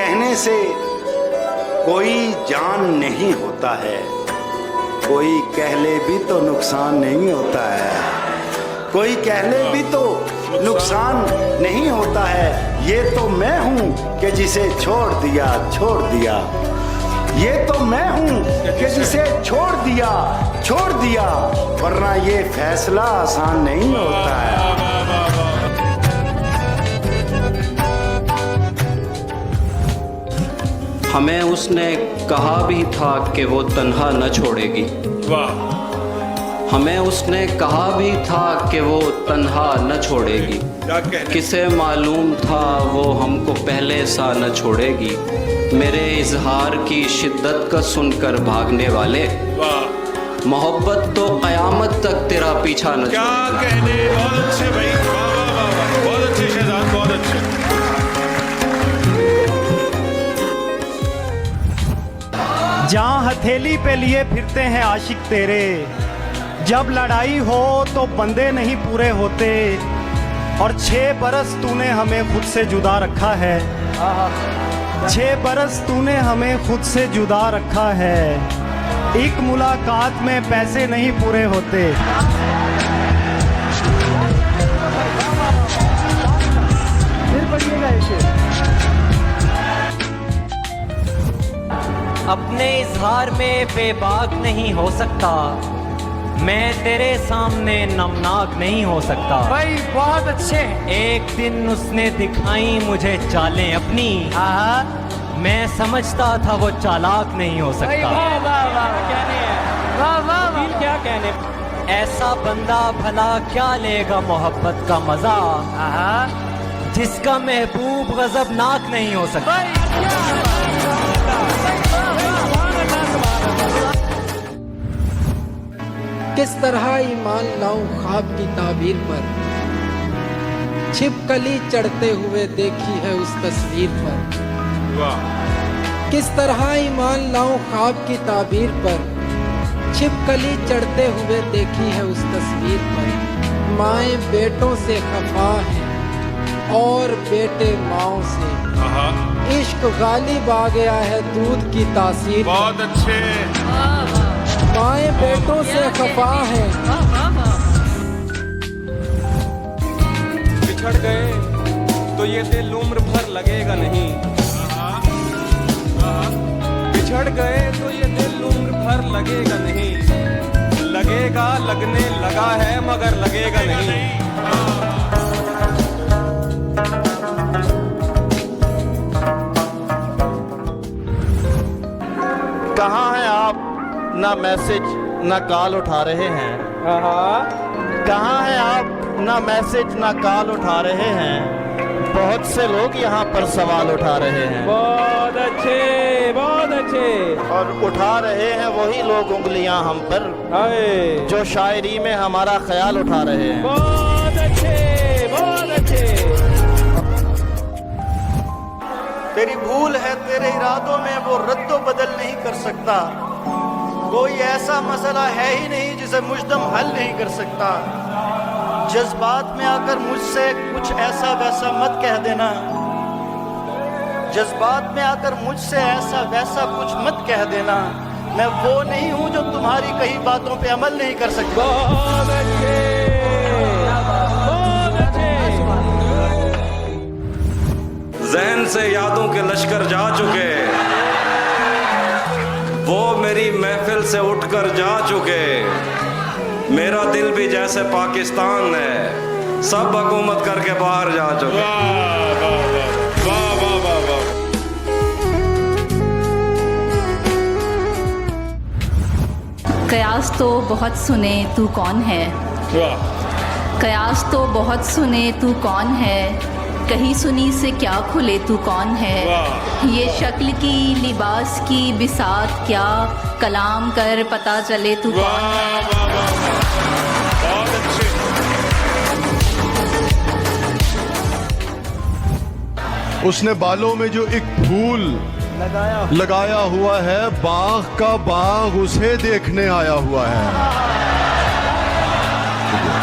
कहने से कोई जान नहीं होता है, कोई कह ले भी तो नुकसान नहीं होता है, कोई कह ले भी तो नुकसान नहीं होता है। ये तो मैं हूँ कि जिसे छोड़ दिया, छोड़ दिया, ये तो मैं हूँ कि जिसे छोड़ दिया, वरना ये फैसला आसान नहीं होता है। हमें उसने कहा भी था कि वो तन्हा न छोड़ेगी। वाह। हमें उसने कहा भी था कि वो तन्हा न छोड़ेगी। किसे मालूम था वो हमको पहले सा न छोड़ेगी। मेरे इजहार की शिद्दत का सुनकर भागने वाले, मोहब्बत तो क़यामत तक तेरा पीछा न क्या कहने। बहुत अच्छे भाई, बहुत अच्छे शहजाद, बहुत अच्छे। जहाँ हथेली पे लिए फिरते हैं आशिक तेरे, जब लड़ाई हो तो बंदे नहीं पूरे होते, और 6 बरस तूने हमें खुद से जुदा रखा है, 6 बरस तूने हमें खुद से जुदा रखा है। एक मुलाकात में पैसे नहीं पूरे होते। फिर पढ़िएगा इसे। अपने इजहार में बेबाक नहीं हो सकता, मैं तेरे सामने नमनाक नहीं हो सकता। भाई बहुत अच्छे। एक दिन उसने दिखाई मुझे चालें अपनी, मैं समझता था वो चालाक नहीं हो सकता। वाह वाह वाह, वाह वाह वाह, क्या कहने। ऐसा बंदा भला क्या लेगा मोहब्बत का मजा, जिसका महबूब गजबनाक नहीं हो सकता। किस तरह ईमान लाऊं ख्वाब की ताबीर पर, छिपकली चढ़ते हुए देखी है उस तस्वीर पर। किस तरह ईमान लाऊं ख्वाब की ताबीर पर, छिपकली चढ़ते हुए देखी है उस तस्वीर पर। माएँ बेटों से खफा हैं और बेटे माओं से, इश्क गालिब आ गया है दूध की तासीर। बहुत अच्छे। माएँ बेटों से खफा हैं। बिछड़ गए तो ये दिल उम्र भर लगेगा नहीं, बिछड़ गए तो ये दिल उम्र भर लगेगा नहीं, लगेगा लगने लगा है मगर लगेगा नहीं। कहाँ हैं आप? ना मैसेज ना कॉल उठा रहे हैं। कहाँ हैं आप? ना मैसेज ना कॉल उठा रहे हैं। बहुत से लोग यहाँ पर सवाल उठा रहे हैं। बहुत अच्छे, बहुत अच्छे। और उठा रहे हैं वही लोग उंगलियाँ हम पर, जो शायरी में हमारा ख्याल उठा रहे हैं। बहुत अच्छे, बहुत अच्छे। तेरी भूल है तेरे इरादों में, वो रद्दो बदल नहीं कर सकता। कोई ऐसा मसला है ही नहीं जिसे मुजदम हल नहीं कर सकता। जज्बात में आकर मुझसे कुछ ऐसा वैसा मत कह देना, जज्बात में आकर मुझसे ऐसा वैसा कुछ मत कह देना। मैं वो नहीं हूँ जो तुम्हारी कही बातों पे अमल नहीं कर सकता। बहुत अच्छे, बहुत अच्छे। ज़हन से यादों के लश्कर जा चुके, वो मेरी महफिल से उठकर जा चुके। मेरा दिल भी जैसे पाकिस्तान है, सब हुकूमत करके बाहर जा चुके। वाह वाह वाह वाह। कयास तो बहुत सुने तू कौन है, कयास तो बहुत सुने तू कौन है, कहीं सुनी से क्या खुले तू कौन है। ये शक्ल की लिबास की बिसात क्या, कलाम कर पता चले तू कौन है। बहुत अच्छे। उसने बालों में जो एक फूल लगाया हुआ है, बाग का बाग उसे देखने आया हुआ है।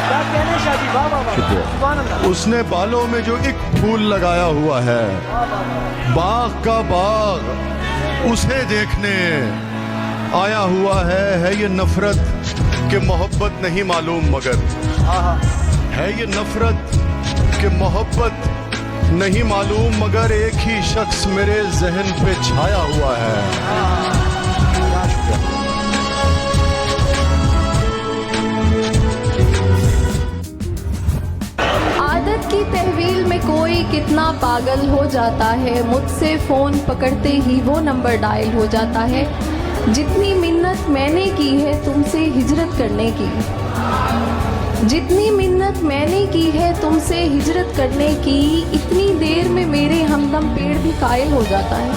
क्या कहने शाह जी, वाह वाह वाह, सुभान अल्लाह। उसने बालों में जो एक फूल लगाया हुआ है, बाग का बाग उसे देखने आया हुआ है ये नफरत कि मोहब्बत नहीं मालूम मगर, है ये नफरत कि मोहब्बत नहीं मालूम मगर एक ही शख्स मेरे जहन पे छाया हुआ है। आदत की तहवील में कोई कितना पागल हो जाता है, मुझसे फ़ोन पकड़ते ही वो नंबर डायल हो जाता है। जितनी मिन्नत मैंने की है तुमसे हिजरत करने की, जितनी मिन्नत मैंने की है तुमसे हिजरत करने की, इतनी देर में मेरे हमदम पेड़ भी कायल हो जाता है।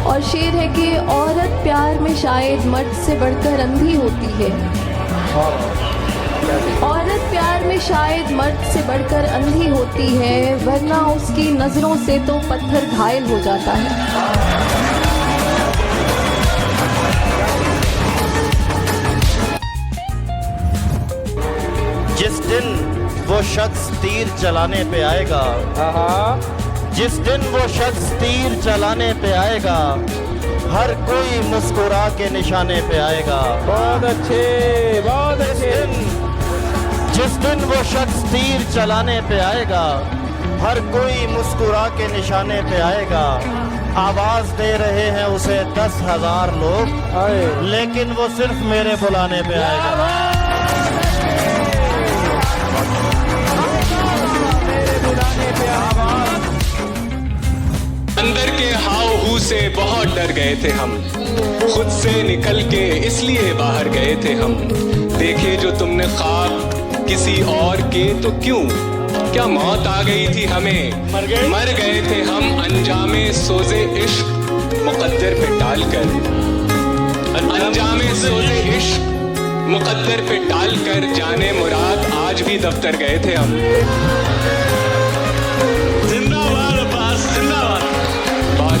और शेर है कि औरत प्यार में शायद मर्द से बढ़कर अंधी होती है, औरत प्यार में शायद मर्द से बढ़कर अंधी होती है, वरना उसकी नज़रों से तो पत्थर घायल हो जाता है। जिस दिन वो शख्स तीर चलाने पे आएगा, जिस दिन वो शख्स तीर चलाने पे आएगा, हर कोई मुस्कुरा के निशाने पे आएगा। बहुत अच्छे, बहुत अच्छे। जिस दिन वो शख्स तीर चलाने पे आएगा, हर कोई मुस्कुरा के निशाने पे आएगा। आवाज दे रहे हैं उसे 10,000 लोग, लेकिन वो सिर्फ मेरे बुलाने पे आएगा। अंदर के हाव से बहुत डर गए थे हम, खुद से निकल के इसलिए बाहर गए थे हम। देखे जो तुमने ख्वाब किसी और के तो क्यों, क्या मौत आ गई थी हमें, मर गए थे हम अंजामे सोजे इश्क मुकद्दर पे डालकर, अंजामे सोजे इश्क मुकद्दर पे डालकर, जाने मुराद आज भी दफ्तर गए थे हम। जिंदाबाद अब्बास, जिंदाबाद।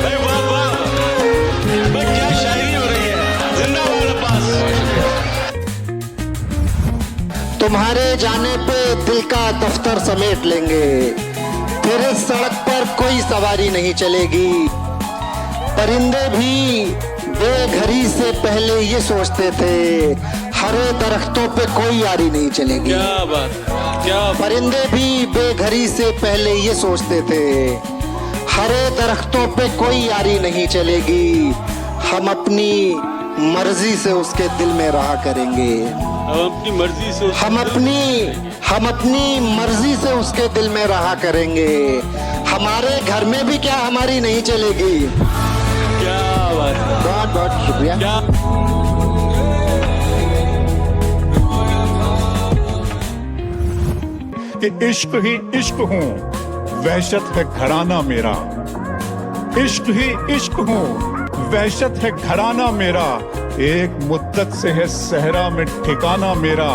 भाई वाह वाह, भाई क्या शायरी हो रही है, जिंदाबाद अब्बास। तुम्हारे जाने पे दिल का दफ्तर समेट लेंगे, फिर इस सड़क पर कोई सवारी नहीं चलेगी। परिंदे भी बेघरी से पहले ये सोचते थे, हरे दरख्तों पे कोई यारी नहीं चलेगी। क्या बात, क्या परिंदे भी बेघरी से पहले ये सोचते थे, हरे दरख्तों पे कोई यारी नहीं चलेगी। हम अपनी मर्जी से उसके दिल में रहा करेंगे, अपनी मर्जी से हम अपनी मर्जी से उसके दिल में रहा करेंगे। हमारे घर में भी क्या हमारी नहीं चलेगी। क्या बात, बहुत बहुत शुक्रिया। कि इश्क ही इश्क हूँ, वहशत है घराना मेरा, इश्क ही इश्क हूँ, वहशत है घराना मेरा। एक मुद्दत से है सहरा में ठिकाना मेरा,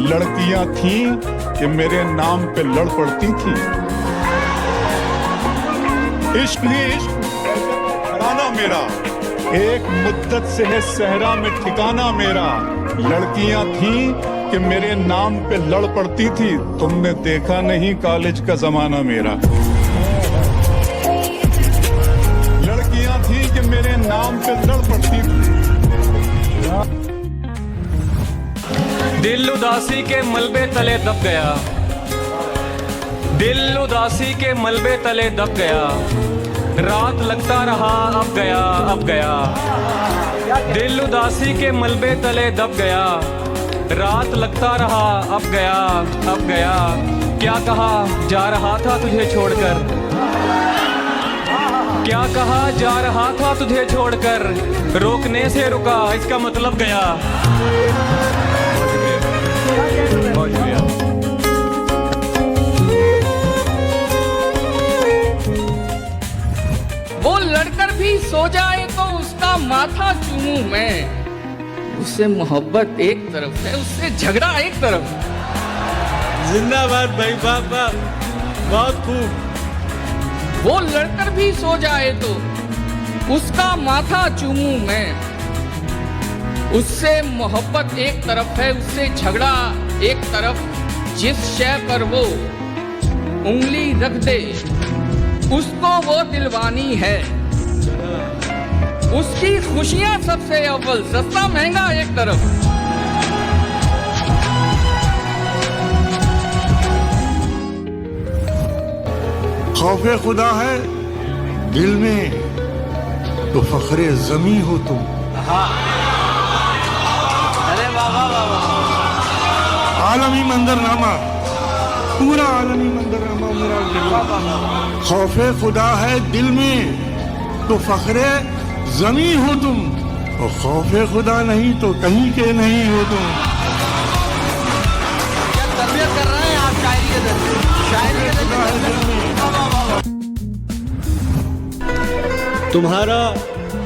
लड़कियां थीं कि मेरे नाम पे लड़ पड़ती थी। इश्क ही इश्क, घराना मेरा, एक मुद्दत से है सहरा में ठिकाना मेरा। लड़कियां थीं कि मेरे नाम पे लड़ पड़ती थी, तुमने देखा नहीं कॉलेज का जमाना मेरा। लड़कियां थीं कि मेरे नाम पे लड़ पड़ती थी। दिल उदासी के मलबे तले दब गया, दिल उदासी के मलबे तले दब गया, रात लगता रहा अब गया अब गया। दिल उदासी के मलबे तले दब गया, रात लगता रहा अब गया अब गया। क्या कहा जा रहा था तुझे छोड़कर, क्या कहा जा रहा था तुझे छोड़कर, रोकने से रुका इसका मतलब गया। वो लड़कर भी सो जाए तो उसका माथा चूमूं मैं, उससे मोहब्बत एक तरफ है, उससे झगड़ा एक तरफ। जिंदाबाद भाई, वाह वाह, बहुत खूब। वो लड़कर भी सो जाए तो उसका माथा चूमूं मैं, उससे मोहब्बत एक तरफ है, उससे झगड़ा एक तरफ। जिस शय पर वो उंगली रख दे उसको वो दिलवानी है। उसकी खुशियां सबसे अव्वल, सस्ता महंगा एक तरफ। खौफे खुदा है दिल में तो फखरे जमी हो तुम। अरे वाह वाह वाह, आलमी मंजरनामा, पूरा आलमी मंजरनामा मेरा। खौफे खुदा है दिल में तो फखरे जमी हो तुम, और खौफे खुदा नहीं तो कहीं के नहीं हो तुम। क्या तरबियत कर रहे हैं आप शायरी के जरिए? शायरी के जरिए तुम्हारा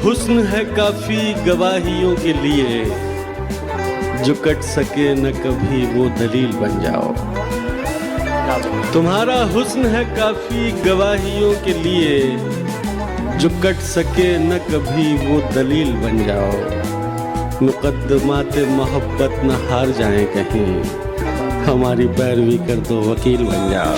हुस्न है काफी गवाहियों के लिए, जो कट सके न कभी वो दलील बन जाओ। तुम्हारा हुस्न है काफी गवाहियों के लिए, जो कट सके न कभी वो दलील बन जाओ। मुकद्दमात मोहब्बत न हार जाए कहीं, हमारी पैरवी कर दो वकील बन जाओ।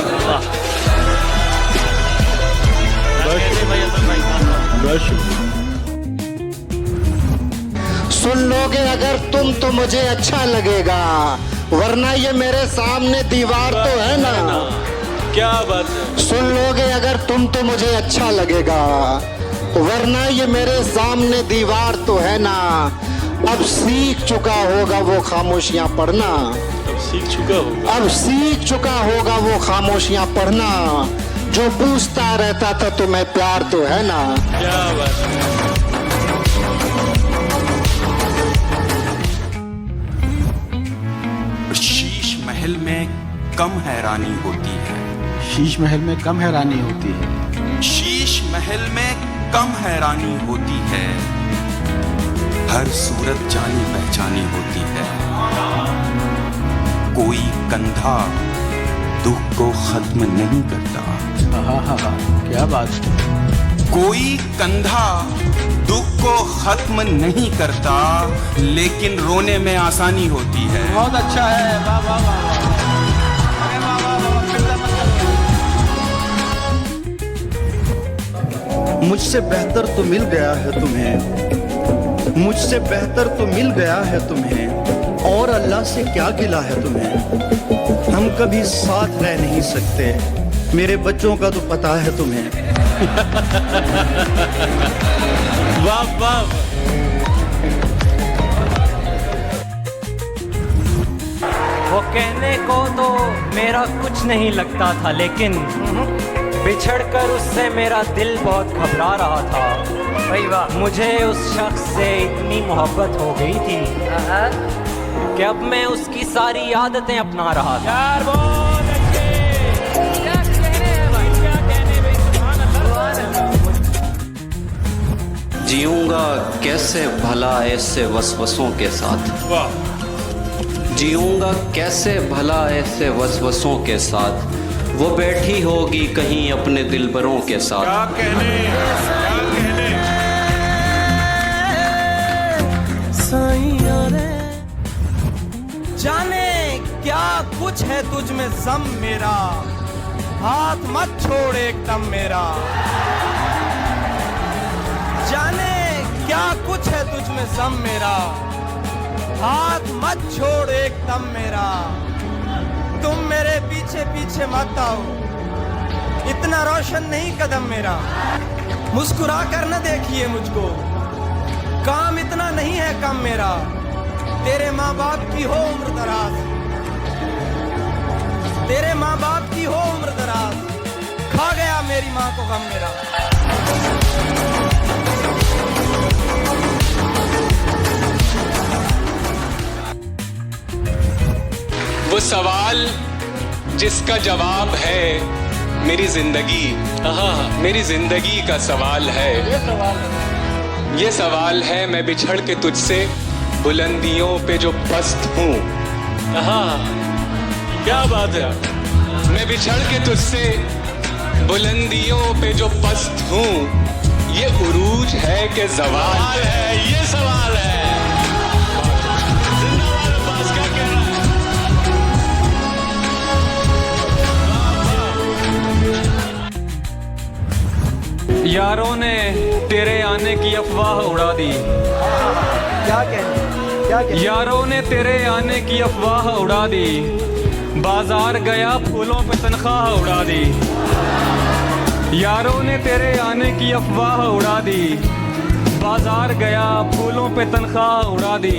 सुन लोगे अगर तुम तो मुझे अच्छा लगेगा, वरना ये मेरे सामने दीवार तो है ना। क्या बात है। सुन लोगे अगर तुम तो मुझे अच्छा लगेगा, वरना ये मेरे सामने दीवार तो है ना। अब सीख चुका होगा वो खामोशियां पढ़ना, अब सीख चुका होगा। अब सीख चुका होगा वो खामोशियां पढ़ना, जो पूछता रहता था तुम्हें प्यार तो है ना। क्या बात है। शीश महल में कम हैरानी होती है। शीश महल में कम हैरानी होती है। शीश महल में कम हैरानी होती है, हर सूरत जानी पहचानी होती है। कोई कंधा दुख को खत्म नहीं करता। क्या बात है। कोई कंधा दुख को खत्म नहीं करता, लेकिन रोने में आसानी होती है। बहुत अच्छा है, वाह वाह वाह। अरे वाह वाह वाह, मुझसे बेहतर तो मिल गया है तुम्हें, मुझसे बेहतर तो मिल गया है तुम्हें, और अल्लाह से क्या गिला है तुम्हें। हम कभी साथ रह नहीं सकते, मेरे बच्चों का तो पता है तुम्हें। वाह वाह। वो कहने को तो मेरा कुछ नहीं लगता था, लेकिन बिछड़कर उससे मेरा दिल बहुत घबरा रहा था। भाई वाह। मुझे उस शख्स से इतनी मोहब्बत हो गई थी कि अब मैं उसकी सारी आदतें अपना रहा था। यार बहुत अच्छे, क्या कहने हैं भाई, क्या कहने भाई, सुभान अल्लाह। जीऊंगा कैसे भला ऐसे वसवसों के साथ। जीऊंगा कैसे भला ऐसे वसवसों के साथ, वो बैठी होगी कहीं अपने दिलबरों के साथ। क्या कहने, क्या कहने। जाने क्या कुछ है तुझ में सम मेरा, हाथ मत छोड़ एकदम मेरा। जाने क्या कुछ है तुझ में सम मेरा, हाथ मत छोड़ एकदम मेरा। तुम मेरे पीछे पीछे मत आओ, इतना रोशन नहीं कदम मेरा। मुस्कुरा कर न देखिए मुझको, काम इतना नहीं है कम मेरा। तेरे माँ बाप की हो उम्र दराज, तेरे माँ बाप की हो उम्र दराज, खा गया मेरी माँ को गम मेरा। वो सवाल जिसका जवाब है मेरी जिंदगी, मेरी जिंदगी का सवाल है। ये सवाल है मैं बिछड़ के तुझसे बुलंदियों पे जो पस्त हूँ। क्या बात है। मैं बिछड़ के तुझसे बुलंदियों पे जो पस्त हूँ, ये उरूज है कि ज़वाल है, ये सवाल है। यारों ने तेरे आने की अफवाह उड़ा दी। क्या कहने यारों ने तेरे आने की अफवाह उड़ा दी। बाजार गया फूलों पे तनख्वाह उड़ा दी। यारों ने तेरे आने की अफवाह उड़ा दी। बाजार गया फूलों पे तनख्वाह उड़ा दी।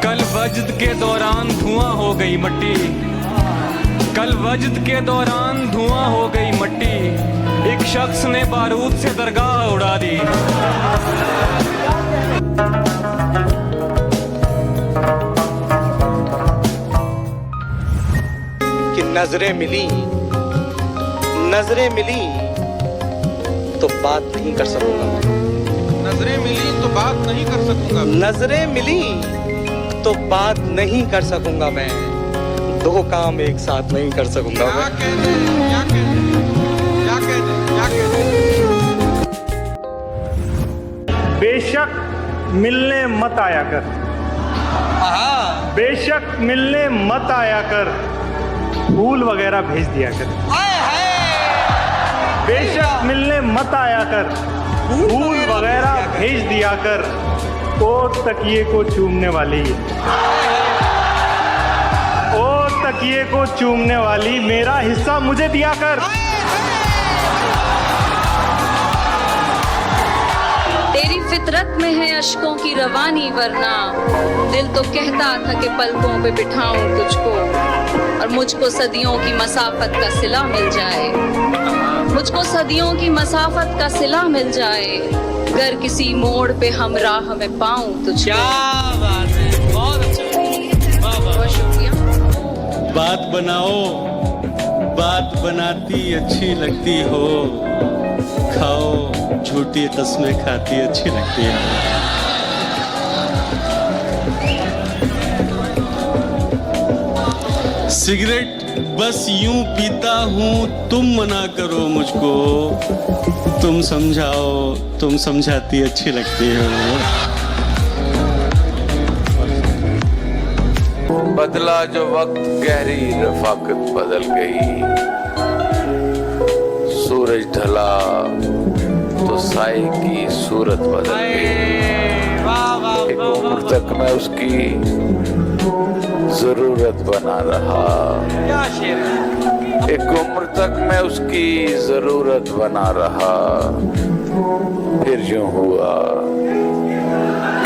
कल वजद के दौरान धुआं हो गई मट्टी। कल वजद के दौरान धुआं हो गई मट्टी। एक शख्स ने बारूद से दरगाह उड़ा दी। कि नजरें मिली तो बात नहीं कर सकूंगा। नजरें मिली तो बात नहीं कर सकूंगा। नजरें मिली तो बात नहीं कर सकूंगा मैं। दो काम एक साथ नहीं कर सकूंगा मैं। बेशक मिलने मत आया कर। बेशक मिलने मत आया कर, फूल वगैरह भेज दिया कर। बेशक मिलने मत आया कर, फूल वगैरह भेज दिया कर। और तकिए को चूमने वाली, और तकिए को चूमने वाली मेरा हिस्सा मुझे दिया कर। तेरी फितरत में है अश्कों की रवानी, वरना दिल तो कहता था कि पलकों पे बिठाऊं तुझको और मुझको सदियों की मसाफत का सिला मिल जाए। मुझको सदियों की मसाफत का सिला मिल जाए, अगर किसी मोड़ पे हम राह में पाऊं तुझको। क्या बात है, बहुत अच्छा, बहुत शुक्रिया। बात बनाओ, बात बनाती अच्छी लगती हो। खाओ, झूठी कस्में खाती अच्छी लगती है। सिगरेट बस यूं पीता हूं, तुम मना करो मुझको। तुम समझाओ, तुम समझाती अच्छी लगती हो। बदला जो वक्त गहरी रफाकत बदल गई। सूरज ढला तो साए की सूरत बदल गई। एक उम्र तक मैं उसकी जरूरत बना रहा। एक उम्र तक मैं उसकी जरूरत बना रहा। फिर यूं हुआ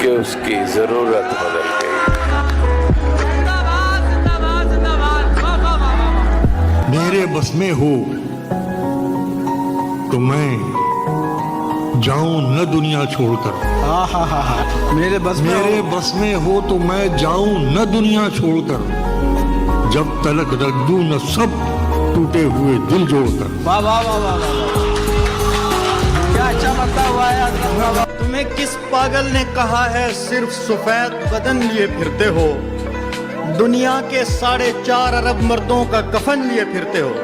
कि उसकी जरूरत बदल गई। मेरे बस में हो तो मैं जाऊं न दुनिया छोड़कर। मेरे बस में हो तो मैं जाऊं न दुनिया छोड़कर। जब तलक रख दूं न सब टूटे हुए दिल जोड़कर। वाह वाह वाह वाह वाह, क्या अच्छा लगता हुआ है। तुम्हें किस पागल ने कहा है सिर्फ सफेद बदन लिए फिरते हो? दुनिया के 4.5 अरब मर्दों का कफन लिए फिरते हो।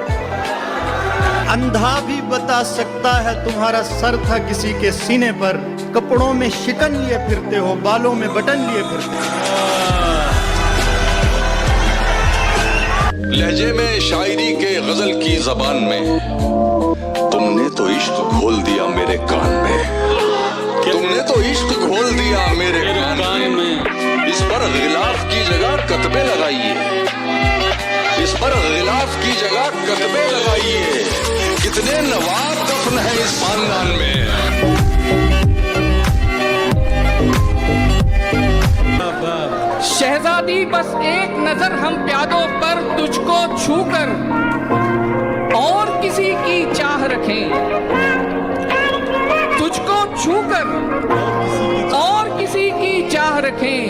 अंधा भी बता सकता है तुम्हारा सर था किसी के सीने पर। कपड़ों में शिकन लिए फिरते हो, बालों में बटन लिए फिरते हो। लहजे में शायरी के गजल की जबान में तुमने तो इश्क घोल दिया मेरे कान में। तुमने तो इश्क घोल दिया मेरे कान में। इस पर गिलाफ की जगह कतबे लगाइए। इस पर गिलाफ की जगह कतबे लगाइए। कितने नवाब दफन है इस खानदान में। शहजादी बस एक नजर हम प्यादों पर तुझको छूकर और किसी की चाह रखें। तुझको छूकर और किसी की चाह रखें।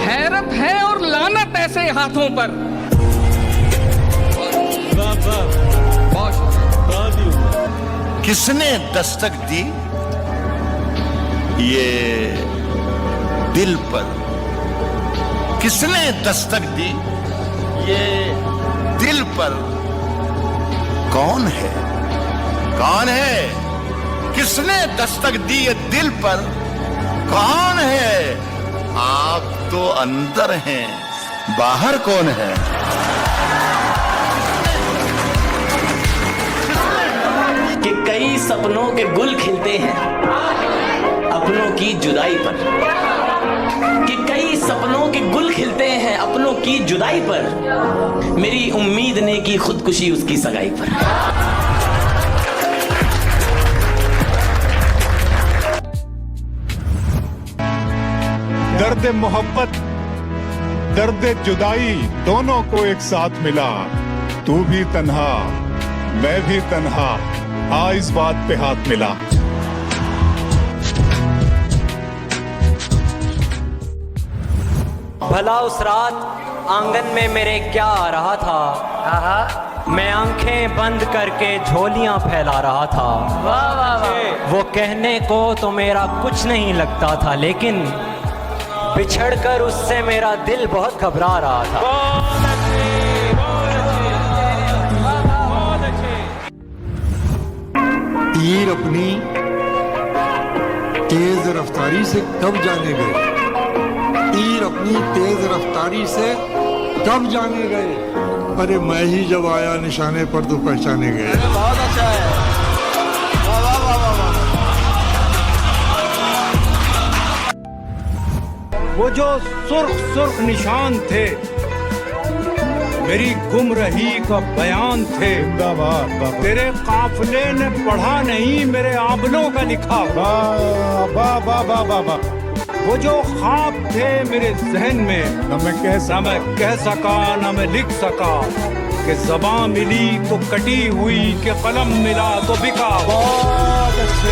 हैरत है और लानत ऐसे हाथों पर। किसने दस्तक दी ये दिल पर? किसने दस्तक दी ये दिल पर? कौन है? कौन है? किसने दस्तक दी ये दिल पर? कौन है? आप तो अंदर हैं, बाहर कौन है? कि कई कई सपनों के गुल खिलते हैं अपनों की जुदाई पर, कि कई सपनों के गुल खिलते हैं अपनों की जुदाई पर, मेरी उम्मीद ने की खुदकुशी उसकी सगाई पर। दर्द मोहब्बत दर्द जुदाई दोनों को एक साथ मिला, तू भी तन्हा मैं भी तन्हा, आ इस बात पे हाथ मिला। भला उस रात आंगन में मेरे क्या आ रहा था, मैं आंखें बंद करके झोलियां फैला रहा था। वाह वाह वाह। वो कहने को तो मेरा कुछ नहीं लगता था, लेकिन बिछड़कर उससे मेरा दिल बहुत घबरा रहा था। तीर अपनी तेज रफ्तारी से कब जाने गए, तीर अपनी तेज रफ्तारी से कब जाने गए, अरे मैं ही जब आया निशाने पर तो पहचाने गए। बहुत अच्छा है। वाह वाह वाह वाह वाह। वो जो सुर्ख सुर्ख निशान थे मेरी गुमरही का बयान थे, तेरे काफिले ने पढ़ा नहीं मेरे आबलों का लिखा। वो जो ख्वाब थे मेरे जहन में न मैं कह सका न मैं लिख सका, कि ज़बान मिली तो कटी हुई, कि कलम मिला तो बिका। बहुत अच्छे।